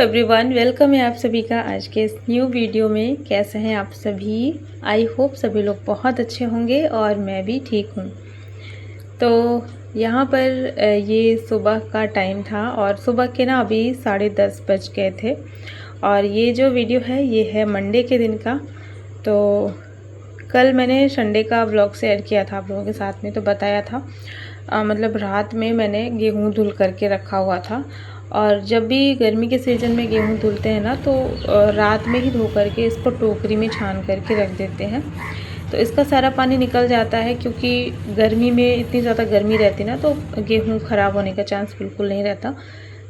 Everyone, welcome है आप सभी का आज के इस न्यू वीडियो में। कैसे हैं आप सभी? आई होप सभी लोग बहुत अच्छे होंगे और मैं भी ठीक हूँ। तो यहाँ पर ये सुबह का टाइम था और सुबह के ना अभी 10:30 बज गए थे। और ये जो वीडियो है ये है मंडे के दिन का। तो कल मैंने संडे का व्लॉग शेयर किया था आप लोगों के साथ में, तो बताया था मतलब रात में मैंने गेहूँ धुल करके रखा हुआ था। और जब भी गर्मी के सीज़न में गेहूँ धुलते हैं ना, तो रात में ही धो करके इसको टोकरी में छान करके रख देते हैं, तो इसका सारा पानी निकल जाता है। क्योंकि गर्मी में इतनी ज़्यादा गर्मी रहती ना, तो गेहूँ ख़राब होने का चांस बिल्कुल नहीं रहता।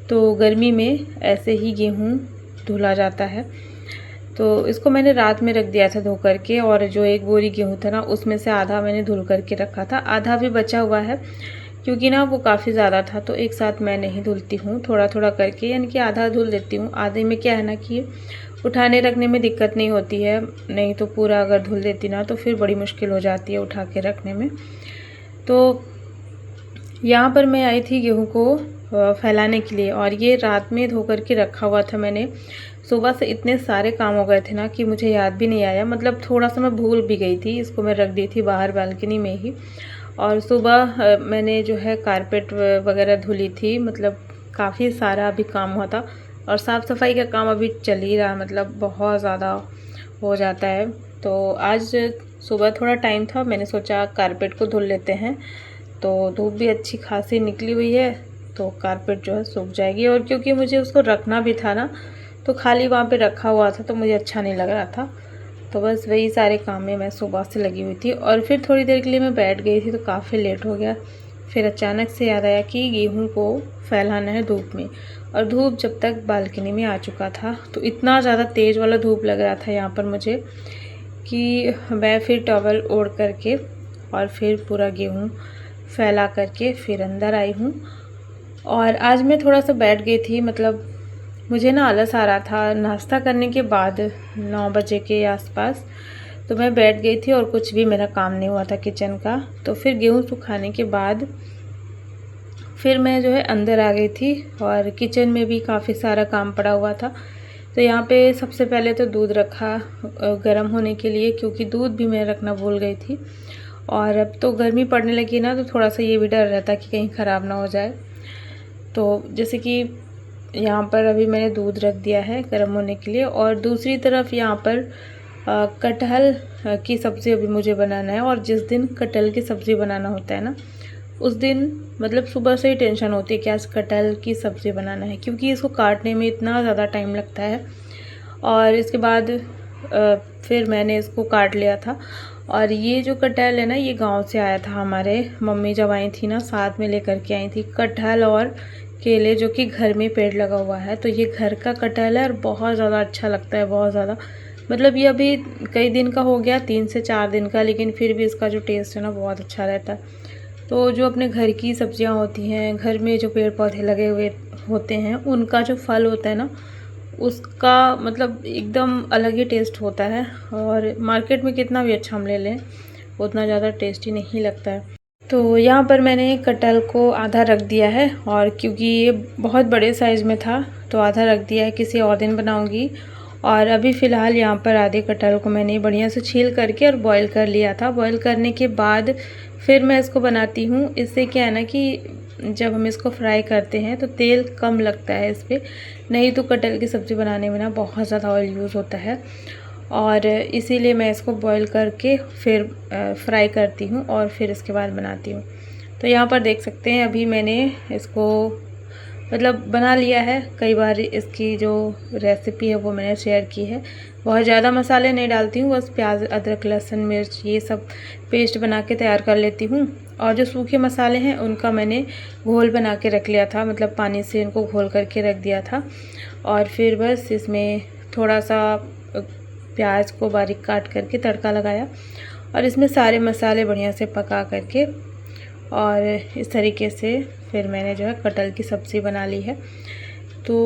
तो गर्मी में ऐसे ही गेहूँ धुला जाता है। तो इसको मैंने रात में रख दिया था धो करके, और जो एक बोरी गेहूँ था ना, उसमें से आधा मैंने धुल करके रखा था, आधा भी बचा हुआ है। क्योंकि ना वो काफ़ी ज़्यादा था, तो एक साथ मैं नहीं धुलती हूँ, थोड़ा थोड़ा करके, यानी कि आधा धुल देती हूँ। आधे में क्या है ना कि उठाने रखने में दिक्कत नहीं होती है, नहीं तो पूरा अगर धुल देती ना तो फिर बड़ी मुश्किल हो जाती है उठा के रखने में। तो यहाँ पर मैं आई थी गेहूँ को फैलाने के लिए, और ये रात में धो करके रखा हुआ था मैंने। सुबह से इतने सारे काम हो गए थे ना कि मुझे याद भी नहीं आया, मतलब थोड़ा सा मैं भूल भी गई थी। इसको मैं रख दी थी बाहर बालकनी में ही। और सुबह मैंने जो है कारपेट वगैरह धुली थी, मतलब काफ़ी सारा अभी काम हुआ था। और साफ़ सफाई का काम अभी चल ही रहा, मतलब बहुत ज़्यादा हो जाता है। तो आज सुबह थोड़ा टाइम था, मैंने सोचा कारपेट को धुल लेते हैं। तो धूप भी अच्छी खासी निकली हुई है, तो कारपेट जो है सूख जाएगी। और क्योंकि मुझे उसको रखना भी था ना, तो खाली वहाँ पे रखा हुआ था तो मुझे अच्छा नहीं लग रहा था। तो बस वही सारे काम में मैं सुबह से लगी हुई थी। और फिर थोड़ी देर के लिए मैं बैठ गई थी, तो काफ़ी लेट हो गया। फिर अचानक से याद आया कि गेहूं को फैलाना है धूप में। और धूप जब तक बालकनी में आ चुका था, तो इतना ज़्यादा तेज़ वाला धूप लग रहा था यहाँ पर मुझे, कि मैं फिर टॉवल ओढ़ करके और फिर पूरा गेहूँ फैला करके फिर अंदर आई हूँ। और आज मैं थोड़ा सा बैठ गई थी, मतलब मुझे ना आलस आ रहा था नाश्ता करने के बाद 9 बजे के आसपास। तो मैं बैठ गई थी और कुछ भी मेरा काम नहीं हुआ था किचन का। तो फिर गेहूँ सुखाने के बाद फिर मैं जो है अंदर आ गई थी, और किचन में भी काफ़ी सारा काम पड़ा हुआ था। तो यहाँ पे सबसे पहले तो दूध रखा गर्म होने के लिए, क्योंकि दूध भी मैं रखना भूल गई थी। और अब तो गर्मी पड़ने लगी ना, तो थोड़ा सा ये भी डर रहता कि कहीं ख़राब ना हो जाए। तो जैसे कि यहाँ पर अभी मैंने दूध रख दिया है गर्म होने के लिए। और दूसरी तरफ यहाँ पर कटहल की सब्ज़ी अभी मुझे बनाना है। और जिस दिन कटहल की सब्ज़ी बनाना होता है ना, उस दिन मतलब सुबह से ही टेंशन होती है कि आज कटहल की सब्ज़ी बनाना है, क्योंकि इसको काटने में इतना ज़्यादा टाइम लगता है। और इसके बाद फिर मैंने इसको काट लिया था। और ये जो कटहल है ना, ये गांव से आया था। हमारे मम्मी जब आई थी ना, साथ में लेकर के आई थी कटहल और केले, जो कि घर में पेड़ लगा हुआ है। तो ये घर का कटहल है और बहुत ज़्यादा अच्छा लगता है, बहुत ज़्यादा। मतलब ये अभी कई दिन का हो गया, 3 से 4 दिन का, लेकिन फिर भी इसका जो टेस्ट है ना बहुत अच्छा रहता है। तो जो अपने घर की सब्जियां होती हैं, घर में जो पेड़ पौधे लगे हुए होते हैं, उनका जो फल होता है ना, उसका मतलब एकदम अलग ही टेस्ट होता है। और मार्केट में कितना भी अच्छा हम ले लें, उतना ज़्यादा टेस्टी नहीं लगता है। तो यहाँ पर मैंने कटहल को आधा रख दिया है, और क्योंकि ये बहुत बड़े साइज़ में था तो आधा रख दिया है, किसी और दिन बनाऊँगी। और अभी फ़िलहाल यहाँ पर आधे कटहल को मैंने बढ़िया से छील करके और बॉईल कर लिया था। बॉईल करने के बाद फिर मैं इसको बनाती हूँ। इससे क्या है ना कि जब हम इसको फ्राई करते हैं तो तेल कम लगता है इस पर, नहीं तो कटहल की सब्ज़ी बनाने में ना बहुत ज़्यादा ऑयल यूज़ होता है। और इसीलिए मैं इसको बॉईल करके फिर फ्राई करती हूँ और फिर इसके बाद बनाती हूँ। तो यहाँ पर देख सकते हैं अभी मैंने इसको मतलब बना लिया है। कई बार इसकी जो रेसिपी है वो मैंने शेयर की है। बहुत ज़्यादा मसाले नहीं डालती हूँ, बस प्याज अदरक लहसुन मिर्च ये सब पेस्ट बना के तैयार कर लेती हूँ। और जो सूखे मसाले हैं उनका मैंने घोल बना के रख लिया था, मतलब पानी से इनको घोल करके रख दिया था। और फिर बस इसमें थोड़ा सा प्याज को बारीक काट करके तड़का लगाया, और इसमें सारे मसाले बढ़िया से पका करके, और इस तरीके से फिर मैंने जो है कटहल की सब्ज़ी बना ली है। तो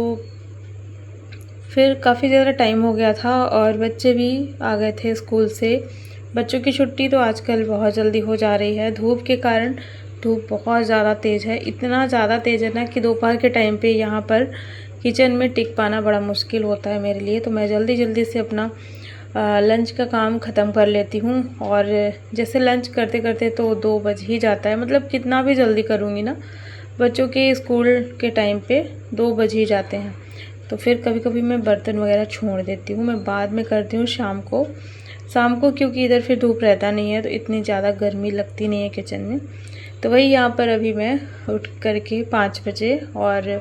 फिर काफ़ी ज़्यादा टाइम हो गया था और बच्चे भी आ गए थे स्कूल से। बच्चों की छुट्टी तो आजकल बहुत जल्दी हो जा रही है धूप के कारण। धूप बहुत ज़्यादा तेज़ है, इतना ज़्यादा तेज़ है ना कि दोपहर के टाइम पे यहाँ पर किचन में टिक पाना बड़ा मुश्किल होता है मेरे लिए। तो मैं जल्दी जल्दी से अपना लंच का काम ख़त्म कर लेती हूँ। और जैसे लंच करते करते तो 2 बज ही जाता है, मतलब कितना भी जल्दी करूँगी ना, बच्चों के स्कूल के टाइम पे 2 बज ही जाते हैं। तो फिर कभी कभी मैं बर्तन वगैरह छोड़ देती हूँ, मैं बाद में करती हूँ शाम को क्योंकि इधर फिर धूप रहता नहीं है तो इतनी ज़्यादा गर्मी लगती नहीं है किचन में। तो वही यहाँ पर अभी मैं उठ करके 5 बजे और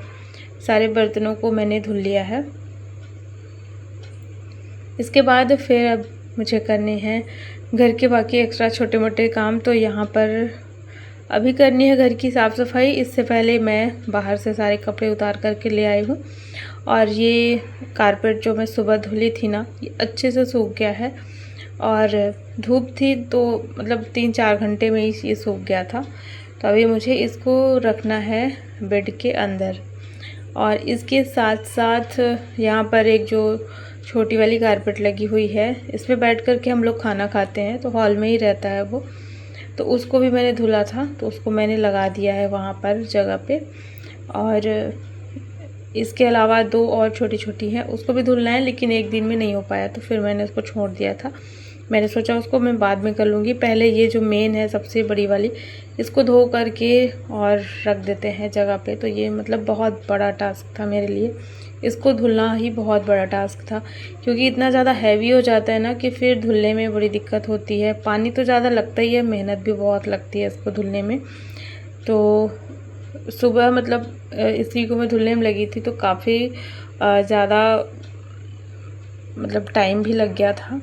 सारे बर्तनों को मैंने धुल लिया है। इसके बाद फिर अब मुझे करने हैं घर के बाकी एक्स्ट्रा छोटे मोटे काम। तो यहाँ पर अभी करनी है घर की साफ़ सफाई। इससे पहले मैं बाहर से सारे कपड़े उतार करके ले आई हूँ। और ये कारपेट जो मैं सुबह धुली थी ना, ये अच्छे से सूख गया है। और धूप थी तो मतलब 3-4 घंटे में ही ये सूख गया था। तो अभी मुझे इसको रखना है बेड के अंदर। और इसके साथ साथ यहाँ पर एक जो छोटी वाली कारपेट लगी हुई है, इसमें बैठ कर के हम लोग खाना खाते हैं, तो हॉल में ही रहता है वो। तो उसको भी मैंने धुला था, तो उसको मैंने लगा दिया है वहाँ पर जगह पे। और इसके अलावा 2 और छोटी छोटी हैं, उसको भी धुलना है, लेकिन एक दिन में नहीं हो पाया तो फिर मैंने उसको छोड़ दिया था। मैंने सोचा उसको मैं बाद में कर लूँगी, पहले ये जो मेन है सबसे बड़ी वाली, इसको धो करके और रख देते हैं जगह पे। तो ये मतलब बहुत बड़ा टास्क था मेरे लिए, इसको धुलना ही बहुत बड़ा टास्क था, क्योंकि इतना ज़्यादा हैवी हो जाता है ना कि फिर धुलने में बड़ी दिक्कत होती है। पानी तो ज़्यादा लगता ही है, मेहनत भी बहुत लगती है इसको धुलने में। तो सुबह मतलब इसी को मैं धुलने में लगी थी तो काफ़ी ज़्यादा मतलब टाइम भी लग गया था।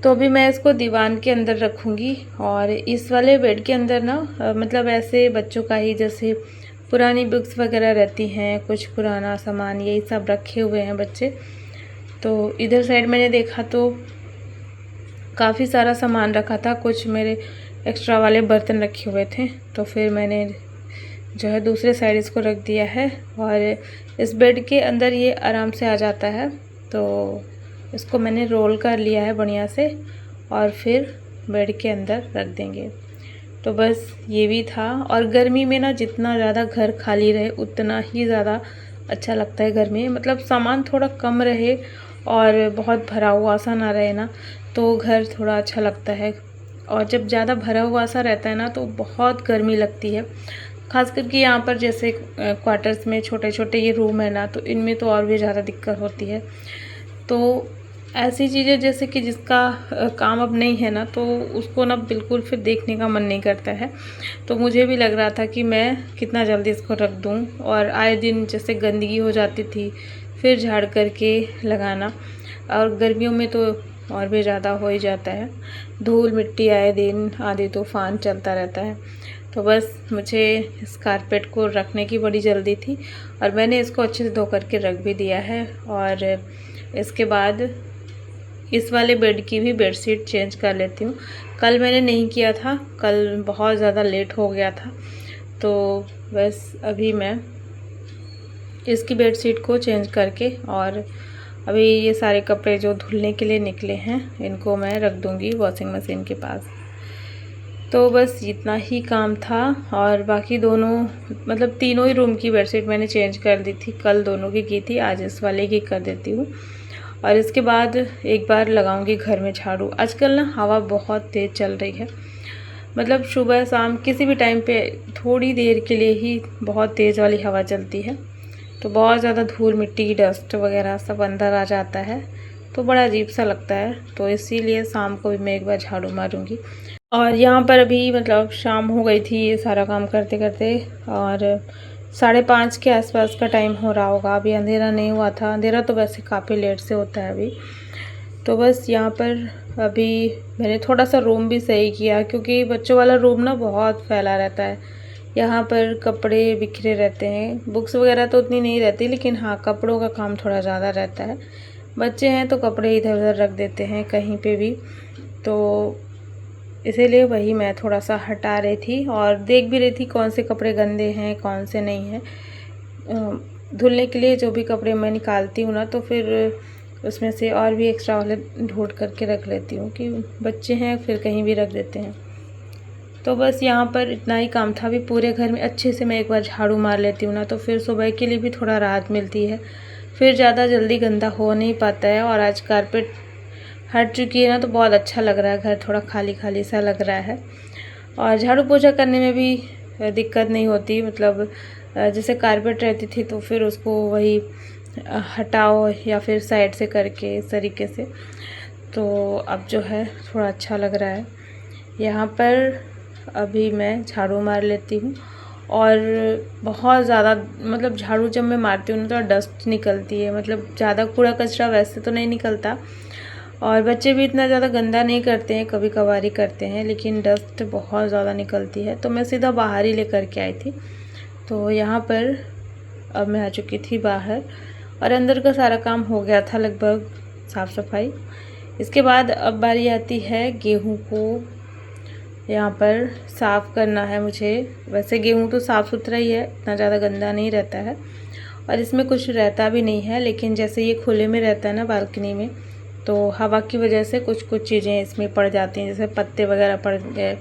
तो अभी मैं इसको दीवान के अंदर रखूँगी। और इस वाले बेड के अंदर ना मतलब ऐसे बच्चों का ही, जैसे पुरानी बुक्स वगैरह रहती हैं, कुछ पुराना सामान, यही सब रखे हुए हैं बच्चे। तो इधर साइड मैंने देखा तो काफ़ी सारा सामान रखा था, कुछ मेरे एक्स्ट्रा वाले बर्तन रखे हुए थे। तो फिर मैंने जो है दूसरे साइड इसको रख दिया है। और इस बेड के अंदर ये आराम से आ जाता है। तो इसको मैंने रोल कर लिया है बढ़िया से और फिर बेड के अंदर रख देंगे। तो बस ये भी था। और गर्मी में ना जितना ज़्यादा घर खाली रहे उतना ही ज़्यादा अच्छा लगता है घर में, मतलब सामान थोड़ा कम रहे और बहुत भरा हुआ सा ना रहे ना, तो घर थोड़ा अच्छा लगता है। और जब ज़्यादा भरा हुआ सा रहता है ना तो बहुत गर्मी लगती है, ख़ास करके यहाँ पर जैसे क्वार्टर्स में छोटे छोटे ये रूम है ना, तो इनमें तो और भी ज़्यादा दिक्कत होती है। तो ऐसी चीज़ें जैसे कि जिसका काम अब नहीं है ना, तो उसको ना बिल्कुल फिर देखने का मन नहीं करता है। तो मुझे भी लग रहा था कि मैं कितना जल्दी इसको रख दूँ। और आए दिन जैसे गंदगी हो जाती थी, फिर झाड़ करके लगाना, और गर्मियों में तो और भी ज़्यादा हो ही जाता है, धूल मिट्टी आए दिन आंधी तूफान चलता रहता है। तो बस मुझे इस कारपेट को रखने की बड़ी जल्दी थी और मैंने इसको अच्छे से धो करके रख भी दिया है। और इसके बाद इस वाले बेड की भी बेडशीट चेंज कर लेती हूँ। कल मैंने नहीं किया था, कल बहुत ज़्यादा लेट हो गया था। तो बस अभी मैं इसकी बेडशीट को चेंज करके, और अभी ये सारे कपड़े जो धुलने के लिए निकले हैं इनको मैं रख दूँगी वॉशिंग मशीन के पास। तो बस इतना ही काम था। और बाकी दोनों मतलब तीनों ही रूम की बेडशीट मैंने चेंज कर दी थी, कल दोनों की थी, आज इस वाले की कर देती हूँ। और इसके बाद एक बार लगाऊंगी घर में झाड़ू। आजकल ना हवा बहुत तेज़ चल रही है, मतलब सुबह शाम किसी भी टाइम पे थोड़ी देर के लिए ही बहुत तेज़ वाली हवा चलती है, तो बहुत ज़्यादा धूल मिट्टी डस्ट वगैरह सब अंदर आ जाता है, तो बड़ा अजीब सा लगता है। तो इसीलिए शाम को भी मैं एक बार झाड़ू मारूंगी। और यहाँ पर अभी मतलब शाम हो गई थी ये सारा काम करते करते, और 5:30 के आसपास का टाइम हो रहा होगा। अभी अंधेरा नहीं हुआ था, अंधेरा तो वैसे काफ़ी लेट से होता है अभी। तो बस यहाँ पर अभी मैंने थोड़ा सा रूम भी सही किया, क्योंकि बच्चों वाला रूम ना बहुत फैला रहता है। यहाँ पर कपड़े बिखरे रहते हैं, बुक्स वगैरह तो उतनी नहीं रहती, लेकिन हाँ कपड़ों का काम थोड़ा ज़्यादा रहता है। बच्चे हैं तो कपड़े इधर उधर रख देते हैं कहीं पे भी, तो इसीलिए वही मैं थोड़ा सा हटा रही थी और देख भी रही थी कौन से कपड़े गंदे हैं कौन से नहीं हैं। धुलने के लिए जो भी कपड़े मैं निकालती हूँ ना, तो फिर उसमें से और भी एक्स्ट्रा वाले ढूंढ करके रख लेती हूँ, कि बच्चे हैं फिर कहीं भी रख देते हैं। तो बस यहाँ पर इतना ही काम था। अभी पूरे घर में अच्छे से मैं एक बार झाड़ू मार लेती हूँ ना, तो फिर सुबह के लिए भी थोड़ा राहत मिलती है, फिर ज़्यादा जल्दी गंदा हो नहीं पाता है। और आज कारपेट हट चुकी है ना, तो बहुत अच्छा लग रहा है, घर थोड़ा खाली खाली सा लग रहा है। और झाड़ू पोछा करने में भी दिक्कत नहीं होती, मतलब जैसे कारपेट रहती थी तो फिर उसको वही हटाओ या फिर साइड से करके इस तरीके से, तो अब जो है थोड़ा अच्छा लग रहा है। यहाँ पर अभी मैं झाड़ू मार लेती हूँ, और बहुत ज़्यादा मतलब झाड़ू जब मैं मारती हूँ तो डस्ट निकलती है, मतलब ज़्यादा कूड़ा कचरा वैसे तो नहीं निकलता, और बच्चे भी इतना ज़्यादा गंदा नहीं करते हैं, कभी कभार ही करते हैं, लेकिन डस्ट बहुत ज़्यादा निकलती है। तो मैं सीधा बाहर ही लेकर के आई थी। तो यहाँ पर अब मैं आ चुकी थी बाहर, और अंदर का सारा काम हो गया था लगभग साफ़ सफाई। इसके बाद अब बारी आती है गेहूं को यहाँ पर साफ़ करना है मुझे। वैसे गेहूं तो साफ़ सुथरा ही है, इतना ज़्यादा गंदा नहीं रहता है, और इसमें कुछ रहता भी नहीं है, लेकिन जैसे ये खुले में रहता है ना बालकनी में, तो हवा की वजह से कुछ कुछ चीज़ें इसमें पड़ जाती हैं, जैसे पत्ते वगैरह पड़ गए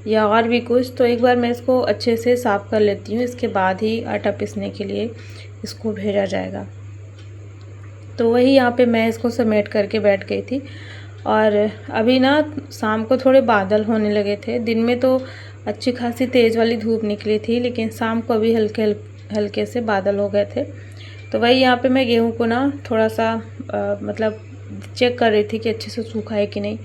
या और भी कुछ। तो एक बार मैं इसको अच्छे से साफ़ कर लेती हूँ, इसके बाद ही आटा पीसने के लिए इसको भेजा जाएगा। तो वही यहाँ पे मैं इसको समेट करके बैठ गई थी। और अभी ना शाम को थोड़े बादल होने लगे थे, दिन में तो अच्छी खासी तेज़ वाली धूप निकली थी, लेकिन शाम को अभी हल्के हल्के से बादल हो गए थे। तो वही यहाँ पे मैं गेहूं को ना थोड़ा सा मतलब चेक कर रही थी कि अच्छे से सूखा है कि नहीं।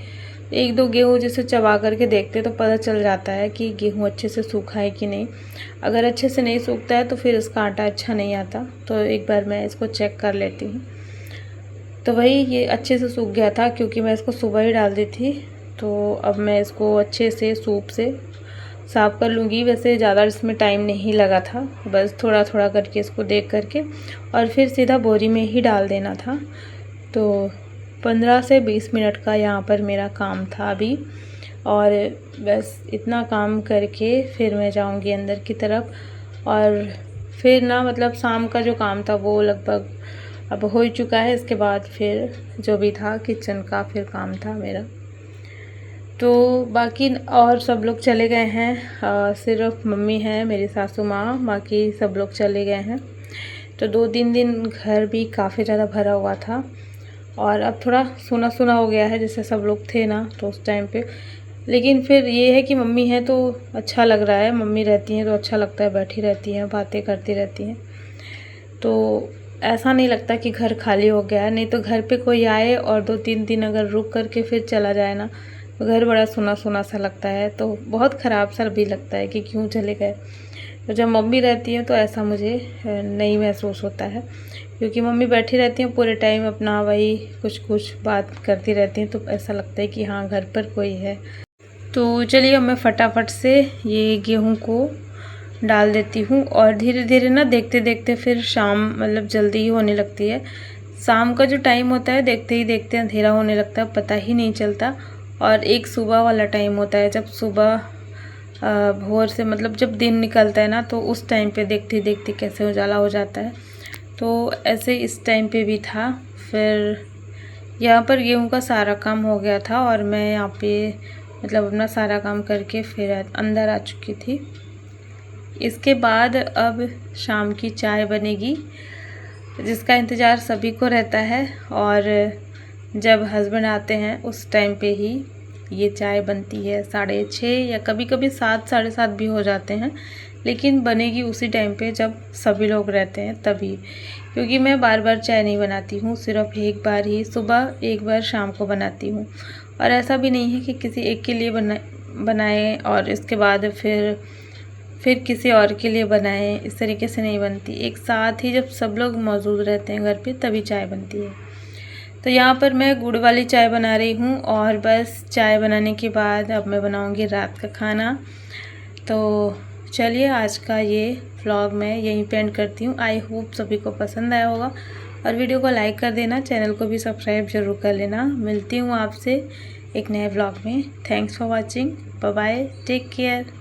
एक दो गेहूं जैसे चबा करके देखते तो पता चल जाता है कि गेहूं अच्छे से सूखा है कि नहीं। अगर अच्छे से नहीं सूखता है तो फिर इसका आटा अच्छा नहीं आता। तो एक बार मैं इसको चेक कर लेती हूँ। तो वही ये अच्छे से सूख गया था, क्योंकि मैं इसको सुबह ही डाल दी थी। तो अब मैं इसको अच्छे से सूप से साफ़ कर लूँगी। वैसे ज़्यादा इसमें टाइम नहीं लगा था, बस थोड़ा थोड़ा करके इसको देख करके और फिर सीधा बोरी में ही डाल देना था। तो 15 से 20 मिनट का यहाँ पर मेरा काम था अभी, और बस इतना काम करके फिर मैं जाऊँगी अंदर की तरफ। और फिर ना मतलब शाम का जो काम था वो लगभग अब हो ही चुका है। इसके बाद फिर जो भी था किचन का फिर काम था मेरा। तो बाकी और सब लोग चले गए हैं, सिर्फ मम्मी है, मेरी सासू माँ, बाकी सब लोग चले गए हैं। तो 2-3 दिन घर भी काफ़ी ज़्यादा भरा हुआ था, और अब थोड़ा सूना सूना हो गया है, जैसे सब लोग थे ना तो उस टाइम पे। लेकिन फिर ये है कि मम्मी है तो अच्छा लग रहा है, मम्मी रहती हैं तो अच्छा लगता है, बैठी रहती हैं, बातें करती रहती हैं, तो ऐसा नहीं लगता कि घर खाली हो गया है। नहीं तो घर पे कोई आए और 2-3 दिन अगर रुक करके फिर चला जाए ना, तो घर बड़ा सुना सुना सा लगता है, तो बहुत ख़राब सा भी लगता है कि क्यों चले गए। तो जब मम्मी रहती हैं तो ऐसा मुझे नहीं महसूस होता है, क्योंकि मम्मी बैठी रहती हैं पूरे टाइम अपना वही कुछ कुछ बात करती रहती हैं, तो ऐसा लगता है कि हाँ घर पर कोई है। तो चलिए अब मैं फटाफट से ये गेहूँ को डाल देती हूँ, और धीरे धीरे ना देखते देखते फिर शाम मतलब जल्दी ही होने लगती है। शाम का जो टाइम होता है देखते ही देखते अंधेरा होने लगता है, पता ही नहीं चलता। और एक सुबह वाला टाइम होता है, जब सुबह भोर से मतलब जब दिन निकलता है ना, तो उस टाइम पे देखते देखते कैसे उजाला हो जाता है। तो ऐसे इस टाइम पे भी था। फिर यहाँ पर गेहूँ का सारा काम हो गया था, और मैं यहाँ पे मतलब अपना सारा काम करके फिर अंदर आ चुकी थी। इसके बाद अब शाम की चाय बनेगी, जिसका इंतज़ार सभी को रहता है, और जब हस्बैंड आते हैं उस टाइम पे ही ये चाय बनती है। 6:30 या कभी कभी 7, 7:30 भी हो जाते हैं, लेकिन बनेगी उसी टाइम पे जब सभी लोग रहते हैं तभी। क्योंकि मैं बार बार चाय नहीं बनाती हूँ, सिर्फ एक बार ही सुबह, एक बार शाम को बनाती हूँ। और ऐसा भी नहीं है कि किसी एक के लिए बनाए और इसके बाद फिर किसी और के लिए बनाएं, इस तरीके से नहीं बनती। एक साथ ही जब सब लोग मौजूद रहते हैं घर पे तभी चाय बनती है। तो यहाँ पर मैं गुड़ वाली चाय बना रही हूँ, और बस चाय बनाने के बाद अब मैं बनाऊँगी रात का खाना। तो चलिए आज का ये व्लॉग मैं यहीं पे एंड करती हूँ। आई होप सभी को पसंद आया होगा, और वीडियो को लाइक कर देना, चैनल को भी सब्सक्राइब जरूर कर लेना। मिलती हूँ आपसे एक नए व्लॉग में। Thanks for watching, bye bye, take care.